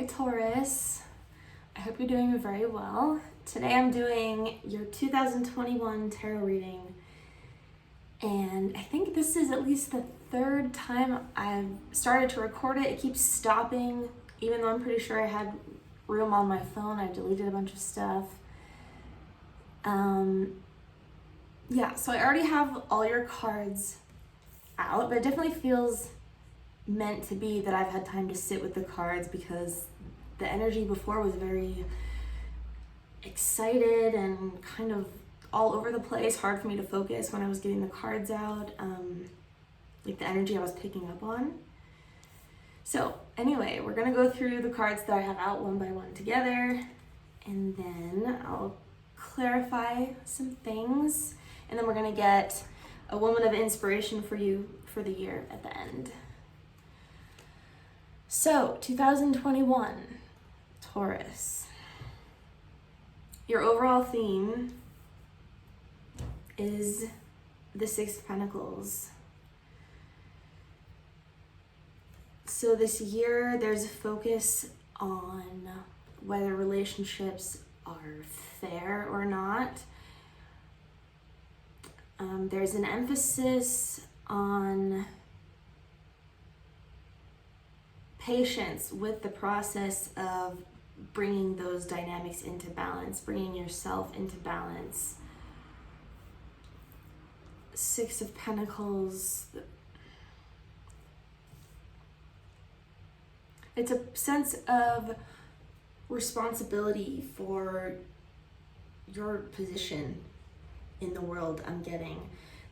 Hi Taurus, I hope you're doing very well. Today I'm doing your 2021 tarot reading, and I think this is at least the third time I've started to record it. It keeps stopping, even though I'm pretty sure I had room on my phone. I deleted a bunch of stuff. So I already have all your cards out, but it definitely feels meant to be that I've had time to sit with the cards, because the energy before was very excited and kind of all over the place, hard for me to focus when I was getting the cards out, like the energy I was picking up on. So anyway, we're gonna go through the cards that I have out one by one together, and then I'll clarify some things, and then we're gonna get a woman of inspiration for you for the year at the end. So, 2021, Taurus. Your overall theme is the Six of Pentacles. So this year, there's a focus on whether relationships are fair or not. There's an emphasis on patience with the process of bringing those dynamics into balance, bringing yourself into balance. Six of Pentacles. It's a sense of responsibility for your position in the world, I'm getting.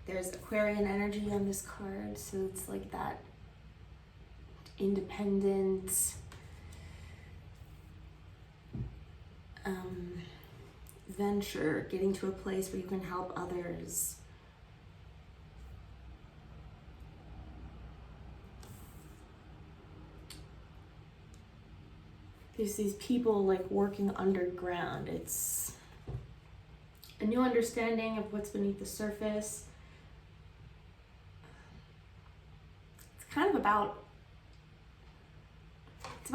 There's Aquarian energy on this card, so it's like that independent, venture, getting to a place where you can help others. There's these people like working underground. It's a new understanding of what's beneath the surface. It's kind of about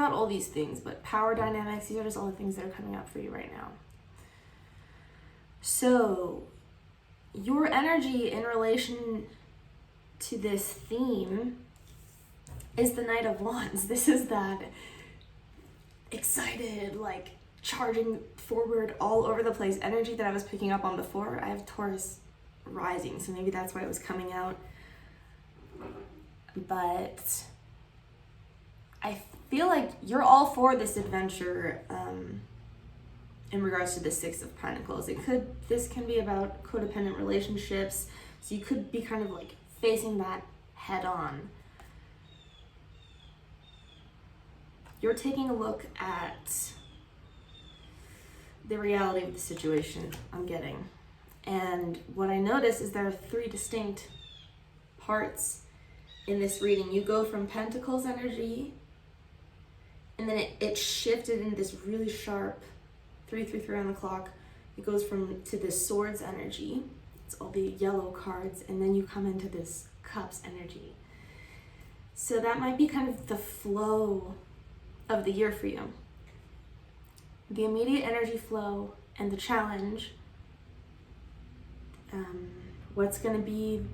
all these things, but power dynamics, these are just all the things that are coming up for you right now. So, your energy in relation to this theme is the Knight of Wands. This is that excited, like charging forward all over the place energy that I was picking up on before. I have Taurus rising, so maybe that's why it was coming out. But I feel like you're all for this adventure in regards to the Six of Pentacles. This can be about codependent relationships, so you could be kind of like facing that head on. You're taking a look at the reality of the situation, I'm getting. And what I notice is there are three distinct parts in this reading. You go from Pentacles energy, and then it shifted into this really sharp 333 on the clock. It goes to this Swords energy. It's all the yellow cards, and then you come into this Cups energy. So that might be kind of the flow of the year for you. The immediate energy flow and the challenge. What's going to be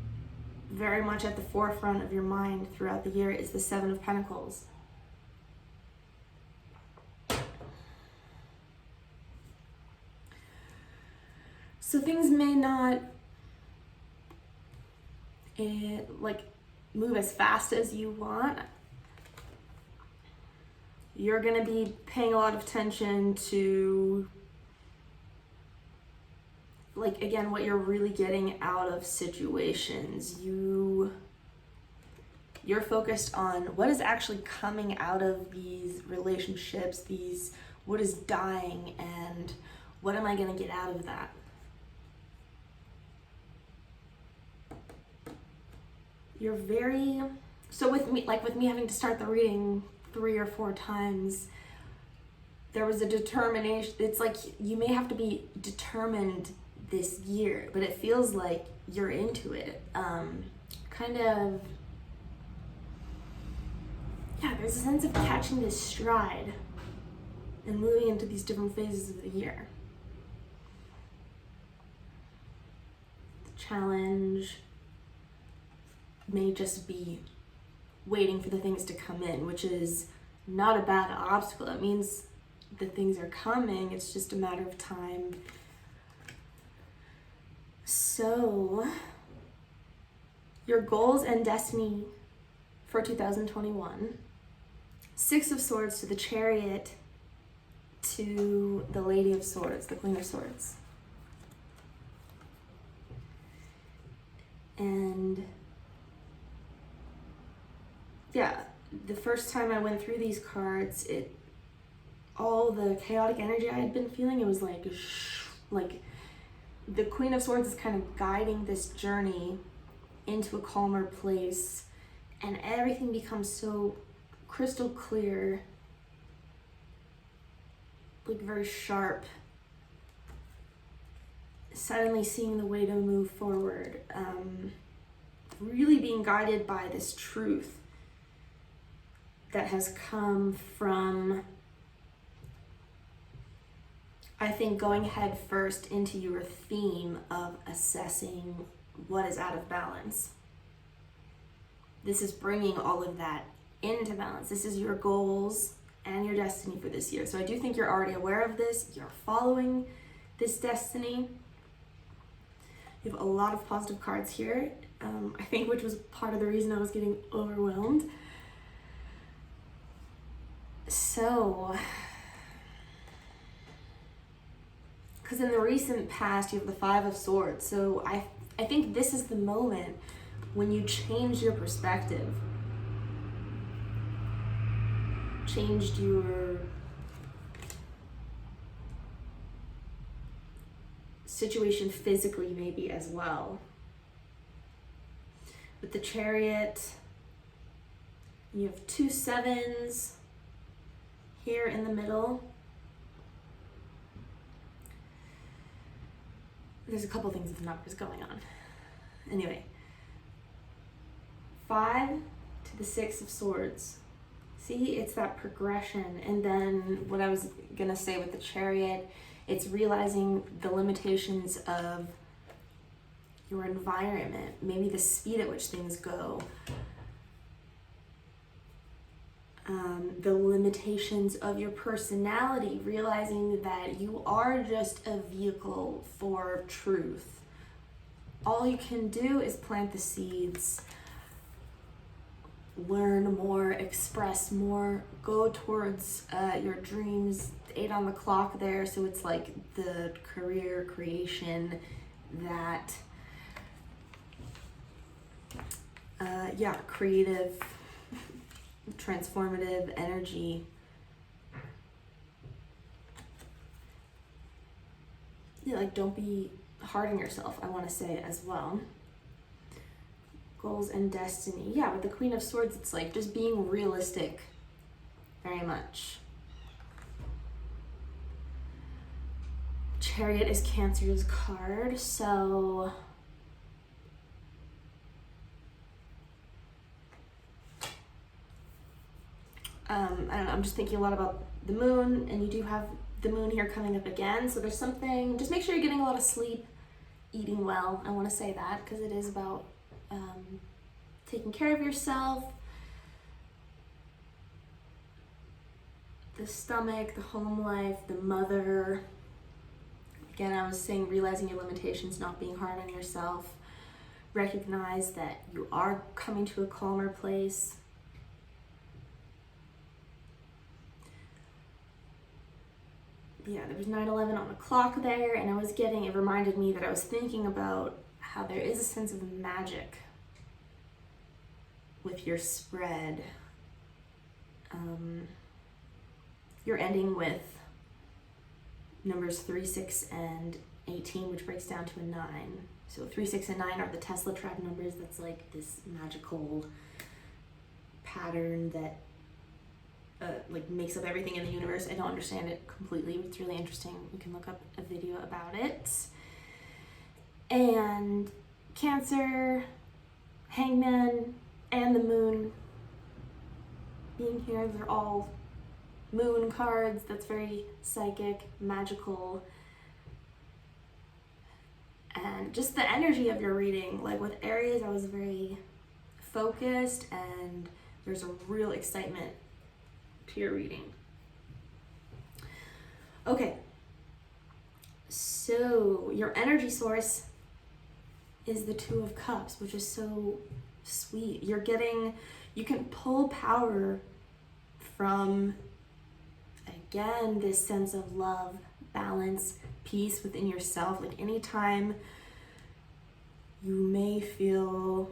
very much at the forefront of your mind throughout the year is the Seven of Pentacles. So things may not move as fast as you want. You're going to be paying a lot of attention to, like, again, what you're really getting out of situations. You're focused on what is actually coming out of these relationships, what is dying, and what am I going to get out of that? You're with me having to start the reading 3 or 4 times, there was a determination. It's like you may have to be determined this year, but it feels like you're into it. There's a sense of catching this stride and moving into these different phases of the year. The challenge may just be waiting for the things to come in, which is not a bad obstacle. It means the things are coming, it's just a matter of time. So, your goals and destiny for 2021. Six of Swords to the Chariot to the Lady of Swords, the Queen of Swords. And yeah, the first time I went through these cards, all the chaotic energy I had been feeling, it was like the Queen of Swords is kind of guiding this journey into a calmer place, and everything becomes so crystal clear, like very sharp. Suddenly seeing the way to move forward, really being guided by this truth that has come from, I think, going head first into your theme of assessing what is out of balance. This is bringing all of that into balance. This is your goals and your destiny for this year. So I do think you're already aware of this. You're following this destiny. You have a lot of positive cards here, I think, which was part of the reason I was getting overwhelmed. So, because in the recent past, you have the Five of Swords. So I think this is the moment when you change your perspective, changed your situation physically maybe as well. With the Chariot, you have 2 sevens here in the middle. There's a couple things with numbers going on. Anyway, 5 to the 6 of Swords. See, it's that progression. And then what I was gonna say with the Chariot, it's realizing the limitations of your environment, maybe the speed at which things go, the limitations of your personality, realizing that you are just a vehicle for truth. All you can do is plant the seeds, learn more, express more, go towards your dreams. 8 on the clock there, so it's like the career creation, that creative, transformative energy. Yeah, like, don't be hard on yourself, I want to say as well. Goals and destiny. Yeah, with the Queen of Swords, it's like just being realistic, very much. Chariot is Cancer's card, so I don't know, I'm just thinking a lot about the moon, and you do have the moon here coming up again, so there's something, just make sure you're getting a lot of sleep, eating well. I want to say that because it is about taking care of yourself, the stomach, the home life, the mother. Again, I was saying realizing your limitations, not being hard on yourself. Recognize that you are coming to a calmer place. Yeah, there was 9/11 on the clock there, and it reminded me that I was thinking about how there is a sense of magic with your spread. You're ending with numbers 3, 6, and 18, which breaks down to a 9. So 3, 6, and 9 are the Tesla trap numbers. That's like this magical pattern that like makes up everything in the universe. I don't understand it completely, but it's really interesting. You can look up a video about it. And Cancer, Hangman, and the moon being here, they're all moon cards. That's very psychic, magical. And just the energy of your reading. Like with Aries, I was very focused and there's a real excitement to your reading. Okay, so your energy source is the Two of Cups, which is so sweet. You can pull power from, again, this sense of love, balance, peace within yourself. Like anytime you may feel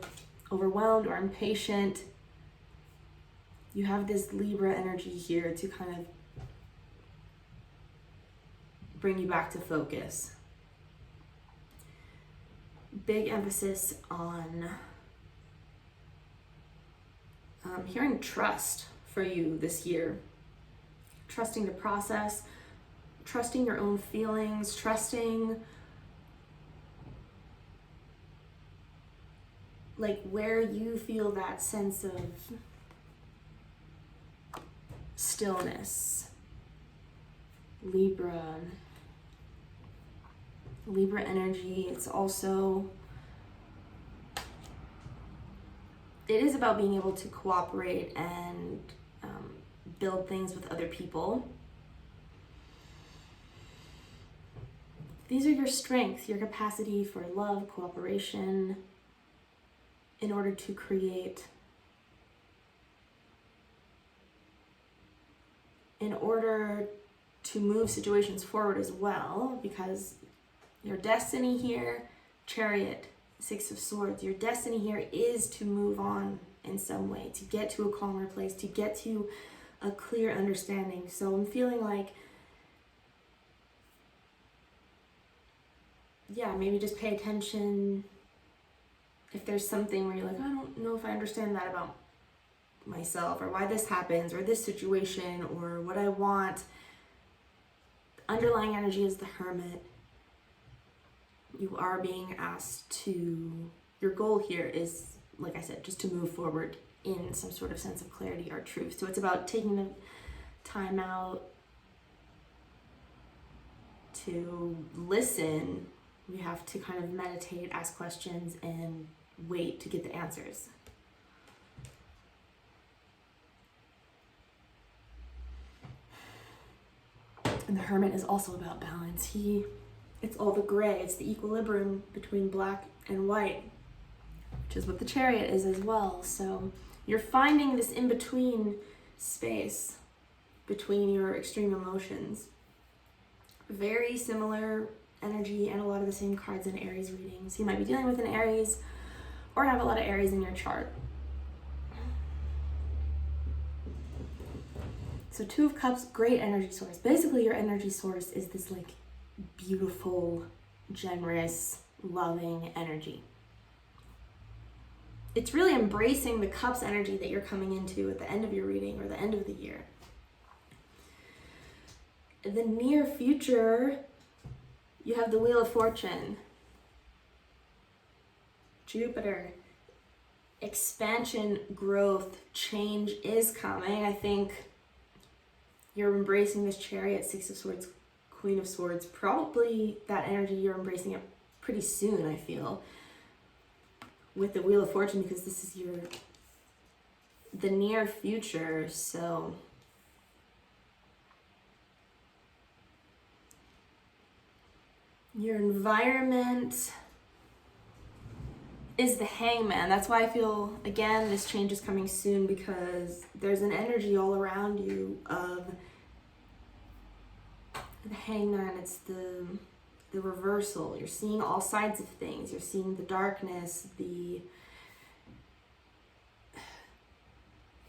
overwhelmed or impatient, you have this Libra energy here to kind of bring you back to focus. Big emphasis on hearing trust for you this year. Trusting the process, trusting your own feelings, trusting like where you feel that sense of stillness. Libra energy, it is about being able to cooperate and build things with other people. These are your strengths, your capacity for love, cooperation, in order to create, in order to move situations forward as well, because your destiny here, Chariot, Six of Swords, your destiny here is to move on in some way, to get to a calmer place, to get to a clear understanding. So I'm feeling like, yeah, maybe just pay attention if there's something where you're like, I don't know if I understand that about myself, or why this happens, or this situation, or what I want. The underlying energy is the Hermit. You are being asked to, your goal here is, like I said, just to move forward in some sort of sense of clarity or truth. So it's about taking the time out to listen. You have to kind of meditate, ask questions, and wait to get the answers. And the Hermit is also about balance. It's all the gray, it's the equilibrium between black and white, which is what the Chariot is as well. So you're finding this in-between space between your extreme emotions. Very similar energy and a lot of the same cards in Aries readings. You might be dealing with an Aries or have a lot of Aries in your chart. So Two of Cups, great energy source. Basically your energy source is this like beautiful, generous, loving energy. It's really embracing the Cups energy that you're coming into at the end of your reading or the end of the year. In the near future, you have the Wheel of Fortune. Jupiter. Expansion, growth, change is coming. I think you're embracing this Chariot, Six of Swords, Queen of Swords. Probably that energy, you're embracing it pretty soon, I feel, with the Wheel of Fortune, because this is the near future. So your environment is the Hangman. That's why I feel, again, this change is coming soon, because there's an energy all around you of the Hangman. It's the reversal. You're seeing all sides of things. You're seeing the darkness, he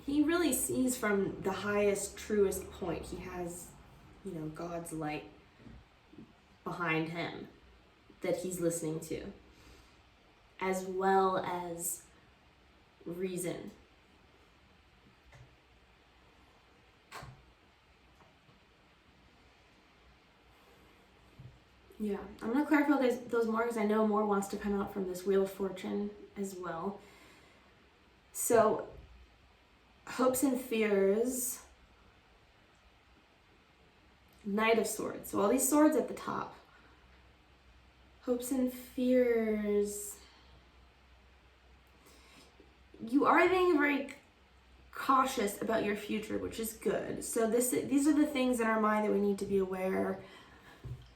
really sees from the highest, truest point. He has, God's light behind him that he's listening to, as well as reason. Yeah, I'm going to clarify those more, because I know more wants to come out from this Wheel of Fortune as well. So, hopes and fears Knight of Swords. So all these swords at the top. Hopes and fears. You are being very cautious about your future, which is good. So these are the things in our mind that we need to be aware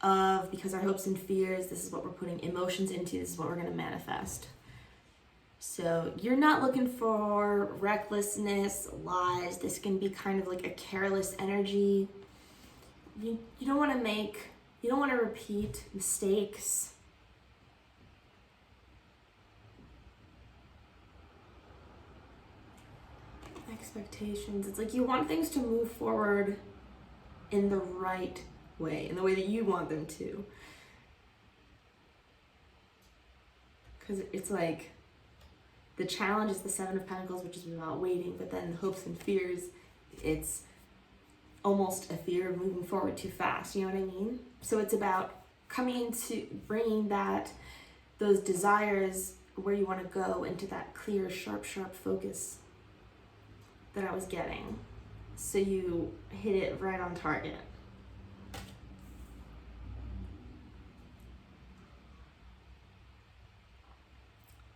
of, because our hopes and fears, this is what we're putting emotions into, this is what we're going to manifest. So you're not looking for recklessness, lies. This can be kind of like a careless energy. You don't want to repeat mistakes. Expectations. It's like you want things to move forward in the right way, in the way that you want them to. Because it's like the challenge is the Seven of Pentacles, which is about waiting, but then the hopes and fears, it's almost a fear of moving forward too fast. You know what I mean? So it's about coming to bringing those desires where you want to go into that clear, sharp focus that I was getting, so you hit it right on target.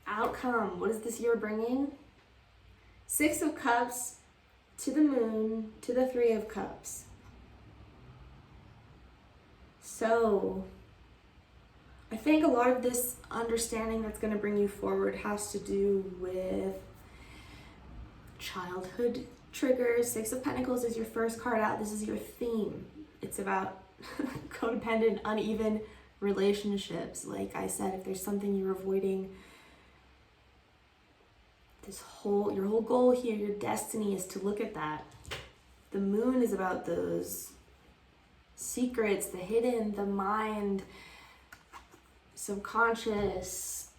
Outcome. What is this year bringing? Six of Cups to the Moon to the Three of Cups. So I think a lot of this understanding that's going to bring you forward has to do with childhood triggers. Six of Pentacles is your first card out. This is your theme. It's about codependent, uneven relationships. Like I said, if there's something you're avoiding, your whole goal here, your destiny is to look at that. The Moon is about those secrets, the hidden, the mind, subconscious,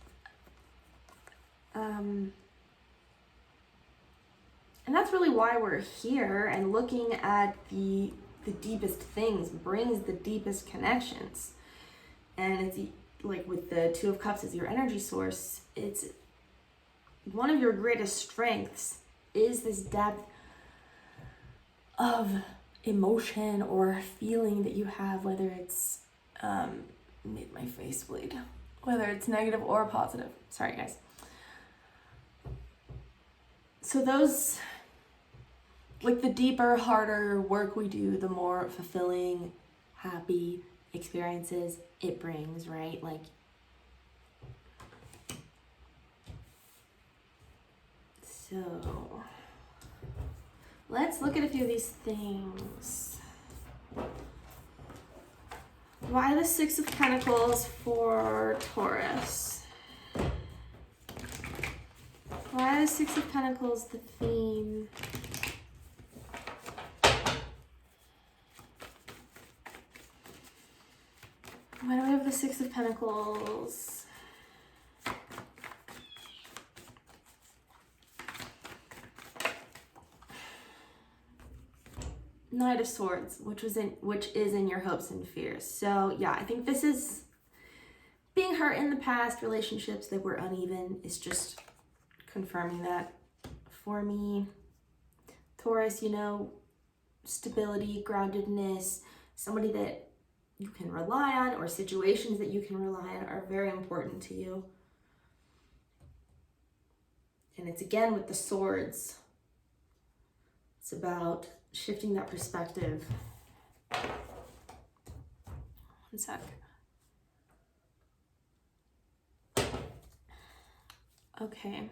and that's really why we're here, and looking at the deepest things brings the deepest connections. And it's like with the Two of Cups as your energy source, it's one of your greatest strengths is this depth of emotion or feeling that you have, whether it's made my face bleed, whether it's negative or positive. Sorry guys. So those, like the deeper, harder work we do, the more fulfilling, happy experiences it brings, right? Like, so let's look at a few of these things. Why the Six of Pentacles for Taurus? Why the Six of Pentacles the theme? Why do we have the Six of Pentacles? Knight of Swords, which is in your hopes and fears. So yeah, I think this is being hurt in the past, relationships that were uneven is just confirming that for me. Taurus, stability, groundedness, somebody that you can rely on, or situations that you can rely on are very important to you. And it's again with the swords. It's about shifting that perspective. One sec. Okay.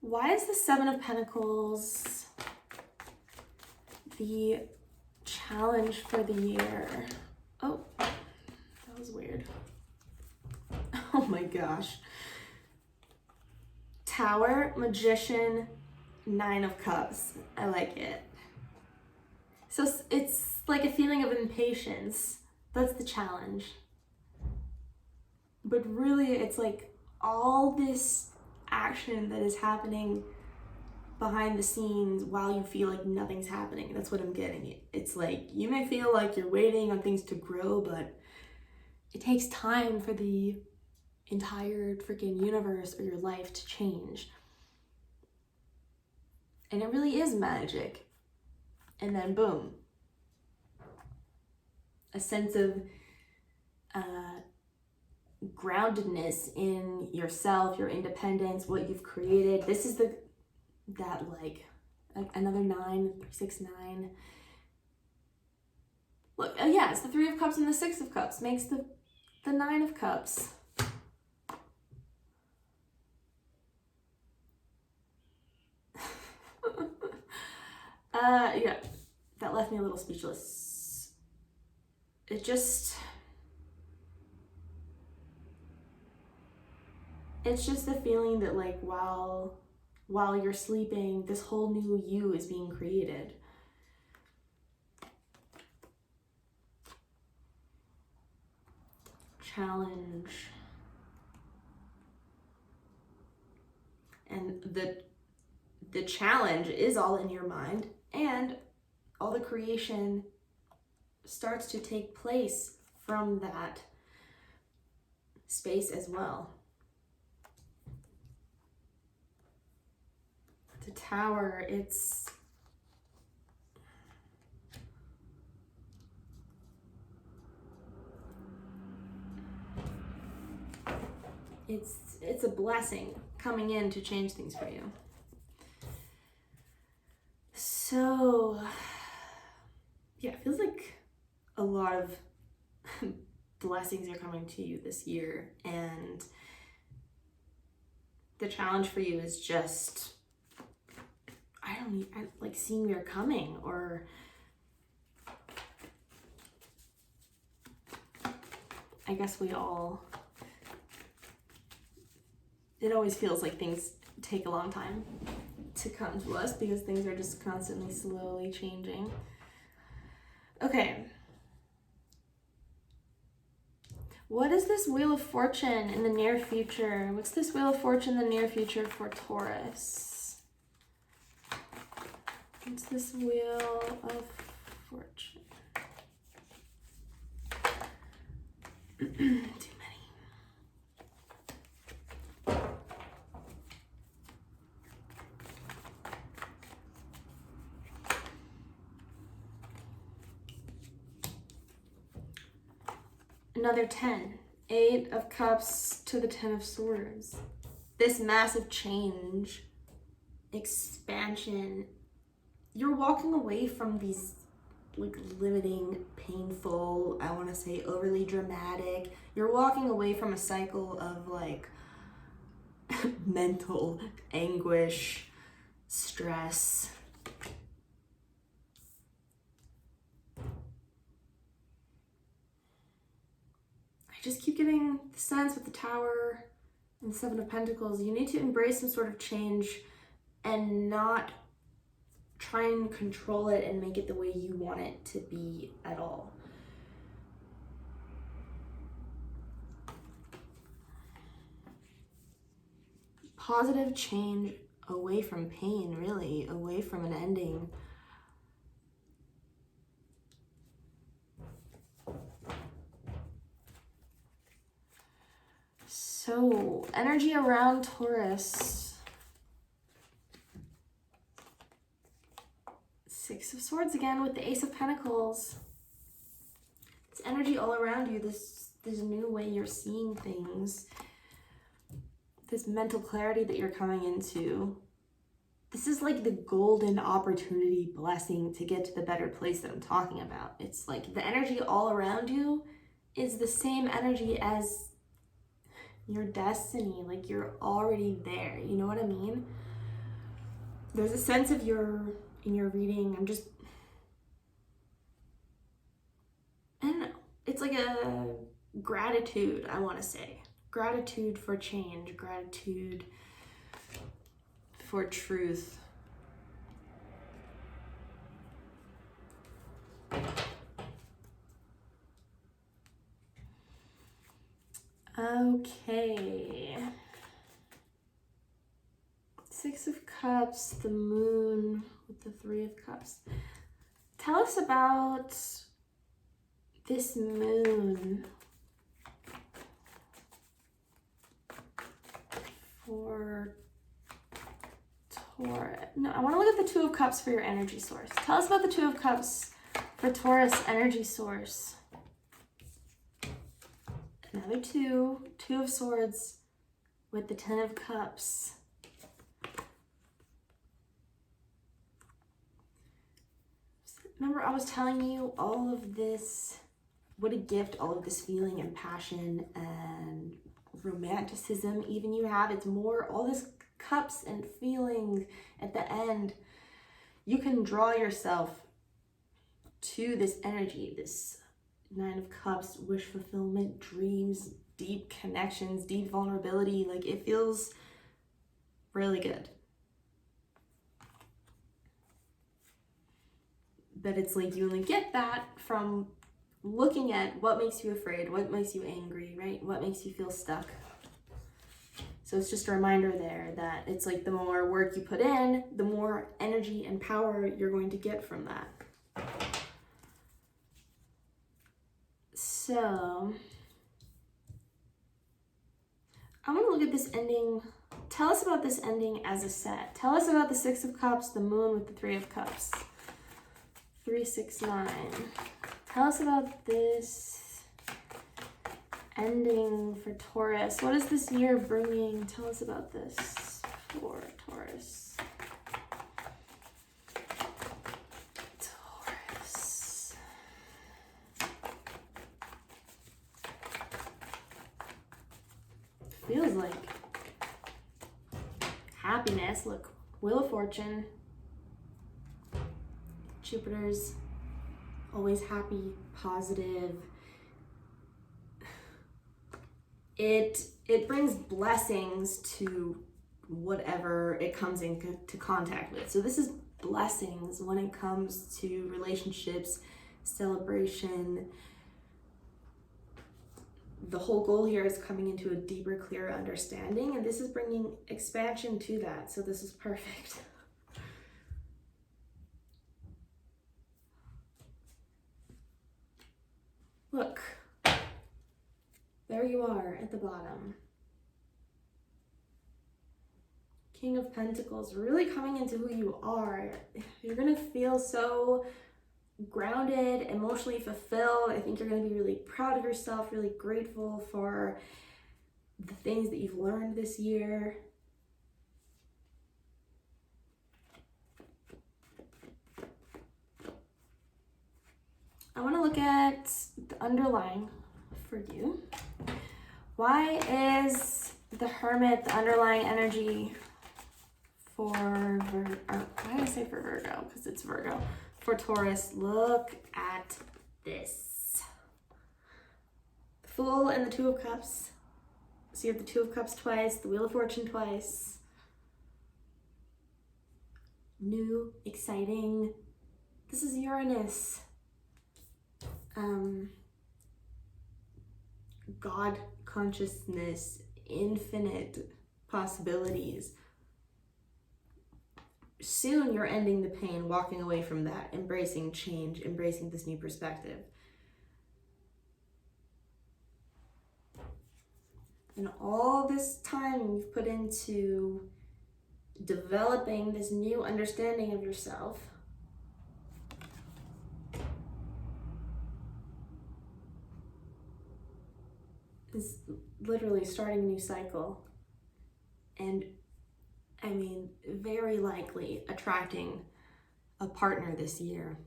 Why is the Seven of Pentacles the challenge for the year? Oh, that was weird. Oh my gosh. Tower, Magician, Nine of Cups. I like it. So it's like a feeling of impatience. That's the challenge. But really, it's like all this action that is happening behind the scenes while you feel like nothing's happening. That's what I'm getting. It's like you may feel like you're waiting on things to grow, but it takes time for the entire freaking universe or your life to change. And it really is magic. And then boom, a sense of groundedness in yourself, your independence, what you've created. This is that like another 9, 6, 9. Look, yeah, it's the 3 of Cups and the 6 of Cups makes the 9 of Cups. Yeah, that left me a little speechless. It's just the feeling that like while you're sleeping, this whole new you is being created. Challenge. And the challenge is all in your mind, and all the creation starts to take place from that space as well. The Tower, it's a blessing coming in to change things for you. So, yeah, it feels like a lot of blessings are coming to you this year, and the challenge for you is just, I like seeing they're coming, or I guess it always feels like things take a long time to come to us because things are just constantly slowly changing. Okay. What is this Wheel of Fortune in the near future? What's this Wheel of Fortune in the near future for Taurus? What's this Wheel of Fortune? Too many. Another 10. 8 of Cups to the 10 of Swords. This massive change, expansion. You're walking away from these like limiting, painful, I want to say overly dramatic. You're walking away from a cycle of like mental anguish, stress. I just keep getting the sense with the Tower and the 7 of Pentacles, you need to embrace some sort of change and not try and control it and make it the way you want it to be at all. Positive change away from pain, really, away from an ending. So, energy around Taurus. 6 of Swords again with the Ace of Pentacles. It's energy all around you, this new way you're seeing things, this mental clarity that you're coming into. This is like the golden opportunity blessing to get to the better place that I'm talking about. It's like the energy all around you is the same energy as your destiny. Like you're already there. You know what I mean? There's a sense of in your reading, I don't know. It's like a gratitude, I want to say. Gratitude for change, gratitude for truth. Okay. 6 of Cups, the Moon with the 3 of Cups. Tell us about this Moon for Taurus. No, I want to look at the 2 of Cups for your energy source. Tell us about the 2 of Cups for Taurus energy source. Another two. Two of Swords with the Ten of Cups. Remember, I was telling you all of this, what a gift all of this feeling and passion and romanticism even you have. It's more all this cups and feelings at the end. You can draw yourself to this energy, this Nine of Cups, wish fulfillment, dreams, deep connections, deep vulnerability. Like, it feels really good. But it's like you only get that from looking at what makes you afraid, what makes you angry, right? What makes you feel stuck. So it's just a reminder there that it's like the more work you put in, the more energy and power you're going to get from that. So I want to look at this ending. Tell us about this ending as a set. Tell us about the Six of Cups, the Moon with the Three of Cups. 3, 6, 9. Tell us about this ending for Taurus. What is this year bringing? Tell us about this for Taurus. Taurus. Feels like happiness. Look, Wheel of Fortune. Jupiter's always happy, positive. It brings blessings to whatever it comes into contact with. So this is blessings when it comes to relationships, celebration. The whole goal here is coming into a deeper, clearer understanding, and this is bringing expansion to that. So this is perfect. Look, there you are at the bottom. King of Pentacles, really coming into who you are. You're gonna feel so grounded, emotionally fulfilled. I think you're gonna be really proud of yourself, really grateful for the things that you've learned this year. I want to look at the underlying for you. Why is the Hermit the underlying energy for why did I say for Virgo? Because it's Virgo. For Taurus, look at this. The Fool and the Two of Cups. So you have the Two of Cups twice, the Wheel of Fortune twice. New, exciting. This is Uranus. God consciousness, infinite possibilities. Soon you're ending the pain, walking away from that, embracing change, embracing this new perspective. And all this time you've put into developing this new understanding of yourself, is literally starting a new cycle. And I mean, very likely attracting a partner this year.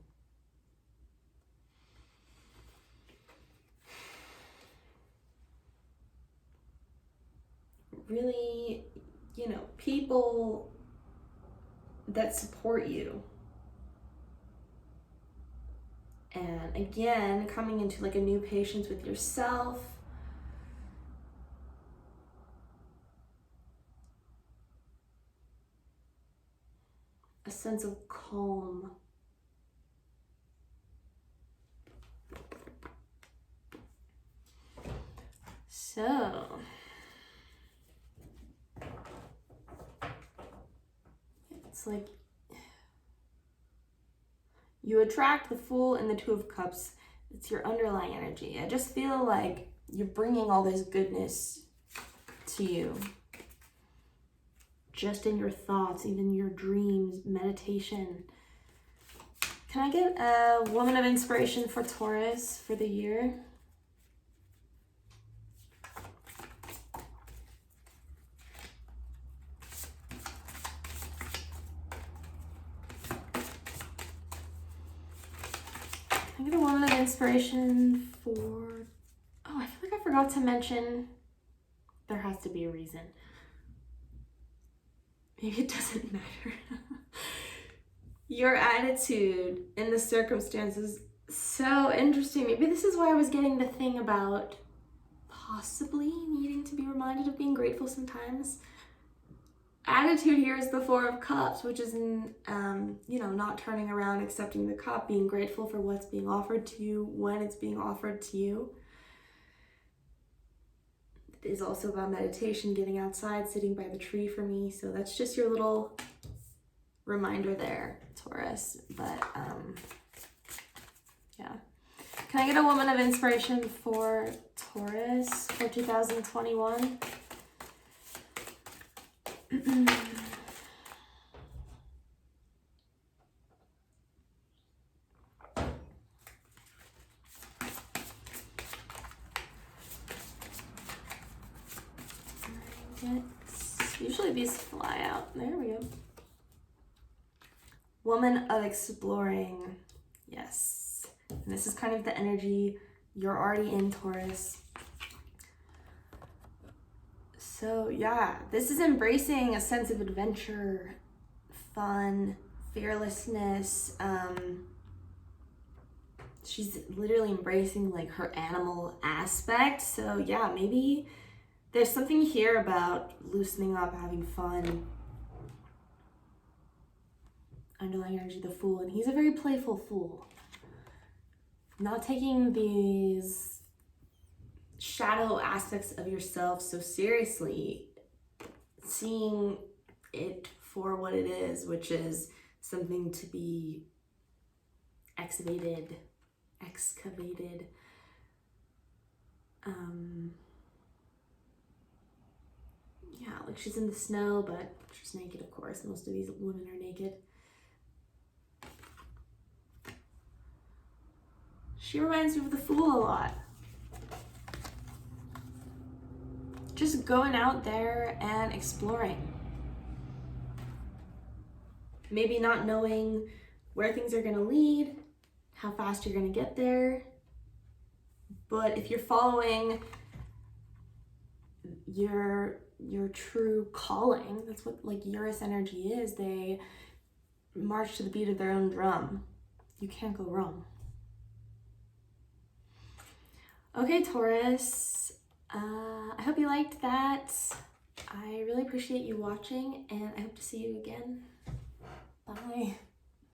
Really, you know, people that support you. And again, coming into like a new patience with yourself. A sense of calm. So, it's like you attract the Fool and the Two of Cups. It's your underlying energy. I just feel like you're bringing all this goodness to you. Just in your thoughts, even your dreams, meditation. Can I get a woman of inspiration for Taurus for the year? Can I get a woman of inspiration for... Oh, I feel like I forgot to mention there has to be a reason. Maybe it doesn't matter. Your attitude in the circumstances, so interesting. Maybe this is why I was getting the thing about possibly needing to be reminded of being grateful sometimes. Attitude here is the Four of Cups, which is, not turning around, accepting the cup, being grateful for what's being offered to you when it's being offered to you. It is also about meditation, getting outside, sitting by the tree for me. So that's just your little reminder there, Taurus. But yeah. Can I get a woman of inspiration for Taurus for 2021? Usually these fly out. There we go. Woman of exploring. Yes. And this is kind of the energy you're already in, Taurus. So yeah, this is embracing a sense of adventure, fun, fearlessness. She's literally embracing like her animal aspect. So yeah, maybe there's something here about loosening up, having fun. Underlying energy, the Fool, and he's a very playful fool. Not taking these shadow aspects of yourself so seriously, seeing it for what it is, which is something to be excavated. Yeah, like she's in the snow, but she's naked, of course. Most of these women are naked. She reminds me of the Fool a lot. Just going out there and exploring. Maybe not knowing where things are going to lead, how fast you're going to get there. But if you're following your true calling, that's what like Eurus energy is. They march to the beat of their own drum. You can't go wrong. Okay, Taurus, I hope you liked that. I really appreciate you watching, and I hope to see you again. Bye.